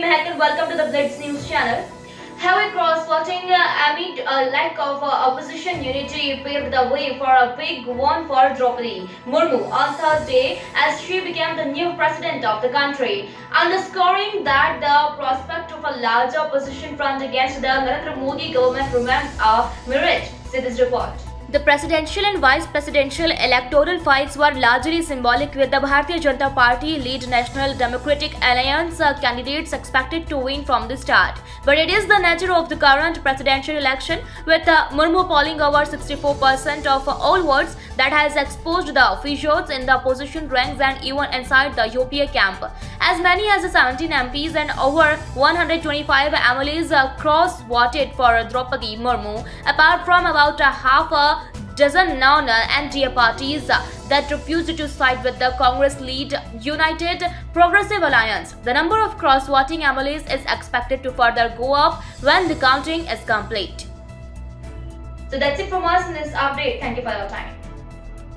Hack and welcome to the Blitz news channel. Heavy cross-voting amid a lack of opposition unity paved the way for a big win for Droupadi Murmu on Thursday as she became the new president of the country, underscoring that the prospect of a larger opposition front against the Narendra Modi government remains a mirage. See this report. The presidential and vice presidential electoral fights were largely symbolic, with the Bharatiya Janata Party lead National Democratic Alliance candidates expected to win from the start. But it is the nature of the current presidential election, with Murmu polling over 64% of all votes, that has exposed the officials in the opposition ranks and even inside the UPA camp. As many as 17 MPs and over 125 MLAs cross-voted for Droupadi Murmu, apart from about half a dozen non-NDA parties that refused to side with the Congress-led United Progressive Alliance. The number of cross-voting MLAs is expected to further go up when the counting is complete. So that's it from us in this update. Thank you for your time.